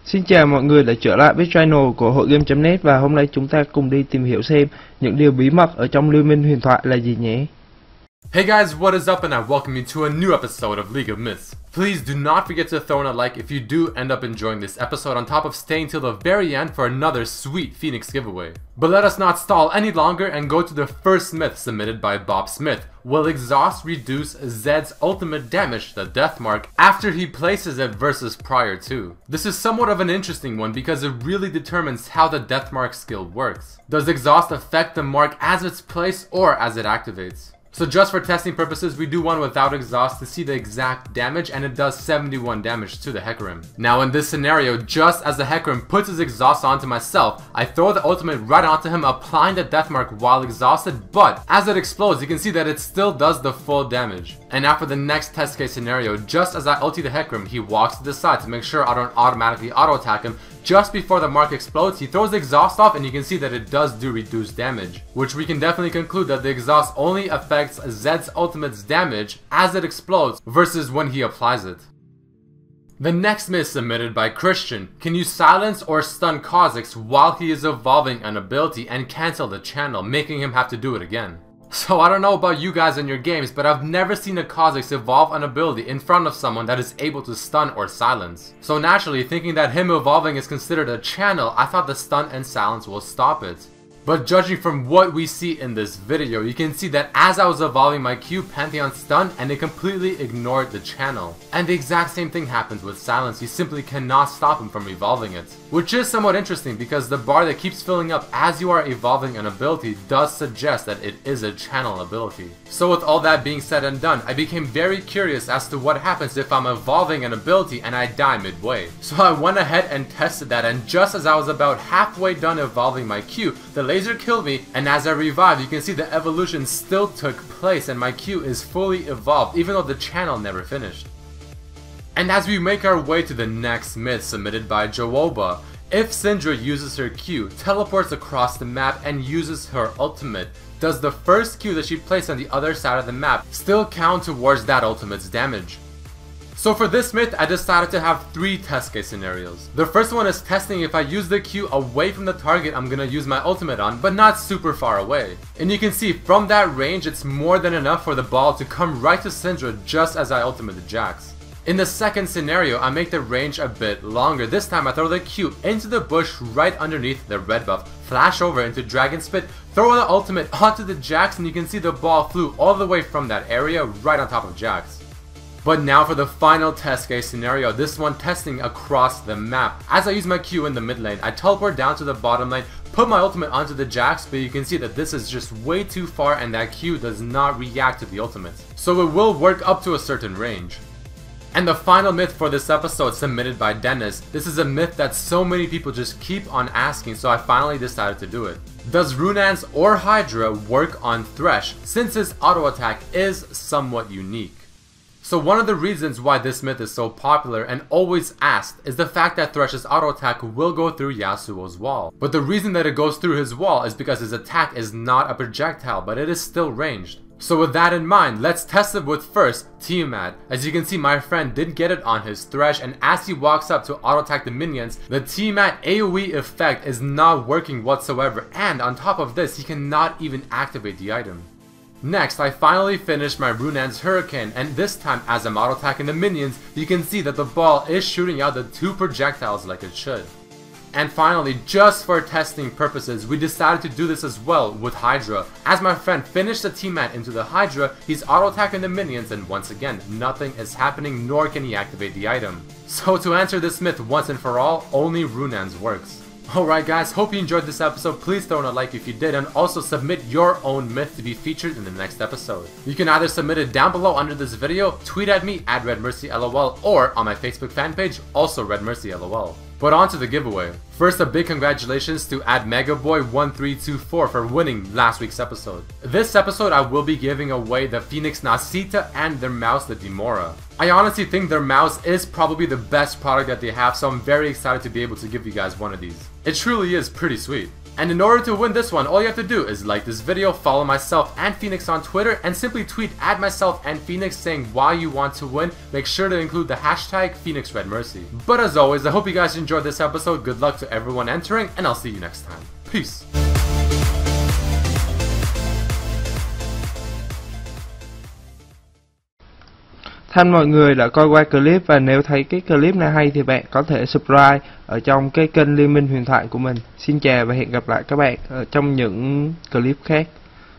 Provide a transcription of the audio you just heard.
Xin chào mọi người đã trở lại với channel của hội game.net và hôm nay chúng ta cùng đi tìm hiểu xem những điều bí mật ở trong Liên Minh Huyền Thoại là gì nhé. Hey guys, what is up and I welcome you to a new episode of League of Myths. Please do not forget to throw in a like if you do end up enjoying this episode on top of staying till the very end for another sweet Phoenix giveaway. But let us not stall any longer and go to the first myth submitted by Bob Smith. Will exhaust reduce Zed's ultimate damage to the death mark after he places it versus prior to? This is somewhat of an interesting one because it really determines how the death mark skill works. Does exhaust affect the mark as it's placed or as it activates? So just for testing purposes, we do one without exhaust to see the exact damage, and it does 71 damage to the Hecarim. Now in this scenario, just as the Hecarim puts his exhaust onto myself, I throw the ultimate right onto him, applying the death mark while exhausted, but as it explodes, you can see that it still does the full damage. And now for the next test case scenario, just as I ulti the Hecarim, he walks to the side to make sure I don't automatically auto attack him. Just before the mark explodes, he throws the exhaust off and you can see that it does do reduced damage, which we can definitely conclude that the exhaust only affects Zed's ultimate's damage as it explodes versus when he applies it. The next myth submitted by Christian: can you silence or stun Kha'Zix while he is evolving an ability and cancel the channel, making him have to do it again? So I don't know about you guys in your games, but I've never seen a Kha'Zix evolve an ability in front of someone that is able to stun or silence. So naturally, thinking that him evolving is considered a channel, I thought the stun and silence will stop it. But judging from what we see in this video, you can see that as I was evolving my Q, Pantheon stunned and it completely ignored the channel. And the exact same thing happens with silence, you simply cannot stop him from evolving it. Which is somewhat interesting because the bar that keeps filling up as you are evolving an ability does suggest that it is a channel ability. So with all that being said and done, I became very curious as to what happens if I'm evolving an ability and I die midway. So I went ahead and tested that, and just as I was about halfway done evolving my Q, the laser killed me, and as I revived you can see the evolution still took place and my Q is fully evolved even though the channel never finished. And as we make our way to the next myth submitted by Jowoba, if Syndra uses her Q, teleports across the map and uses her ultimate, does the first Q that she placed on the other side of the map still count towards that ultimate's damage? So for this myth, I decided to have 3 test case scenarios. The first one is testing if I use the Q away from the target I'm gonna use my ultimate on, but not super far away. And you can see from that range, it's more than enough for the ball to come right to Syndra just as I ultimate the Jax. In the second scenario, I make the range a bit longer. This time I throw the Q into the bush right underneath the red buff, flash over into Dragon Spit, throw the ultimate onto the Jax, and you can see the ball flew all the way from that area right on top of Jax. But now for the final test case scenario, this one testing across the map. As I use my Q in the mid lane, I teleport down to the bottom lane, put my ultimate onto the Jax, but you can see that this is just way too far and that Q does not react to the ultimate. So it will work up to a certain range. And the final myth for this episode submitted by Dennis. This is a myth that so many people just keep on asking, so I finally decided to do it. Does Runaan's or Hydra work on Thresh since his auto attack is somewhat unique? So one of the reasons why this myth is so popular and always asked is the fact that Thresh's auto attack will go through Yasuo's wall. But the reason that it goes through his wall is because his attack is not a projectile, but it is still ranged. So with that in mind, let's test it with first Tiamat. As you can see, my friend did get it on his Thresh, and as he walks up to auto attack the minions, the Tiamat AoE effect is not working whatsoever, and on top of this, he cannot even activate the item. Next, I finally finished my Runaan's Hurricane, and this time as I'm auto attacking the minions, you can see that the ball is shooting out the 2 projectiles like it should. And finally, just for testing purposes, we decided to do this as well with Hydra. As my friend finished the Tiamat into the Hydra, he's auto attacking the minions, and once again, nothing is happening nor can he activate the item. So to answer this myth once and for all, only Runaan's works. Alright guys, hope you enjoyed this episode. Please throw in a like if you did, and also submit your own myth to be featured in the next episode. You can either submit it down below under this video, tweet at me at RedMercyLOL, or on my Facebook fan page, also RedMercyLOL. But on to the giveaway. First, a big congratulations to @Megaboy1324 for winning last week's episode. This episode I will be giving away the Phoenix Nasita and their mouse, the Dimora. I honestly think their mouse is probably the best product that they have, so I'm very excited to be able to give you guys one of these. It truly is pretty sweet. And in order to win this one, all you have to do is like this video, follow myself and Phoenix on Twitter, and simply tweet at myself and Phoenix saying why you want to win. Make sure to include the hashtag PhoenixRedMercy. But as always, I hope you guys enjoyed this episode. Good luck to everyone entering, and I'll see you next time. Peace. Thank mọi người đã coi qua clip, và nếu thấy cái clip này hay thì bạn có thể subscribe ở trong cái kênh Liên Minh Huyền Thoại của mình. Xin chào và hẹn gặp lại các bạn ở trong những clip khác.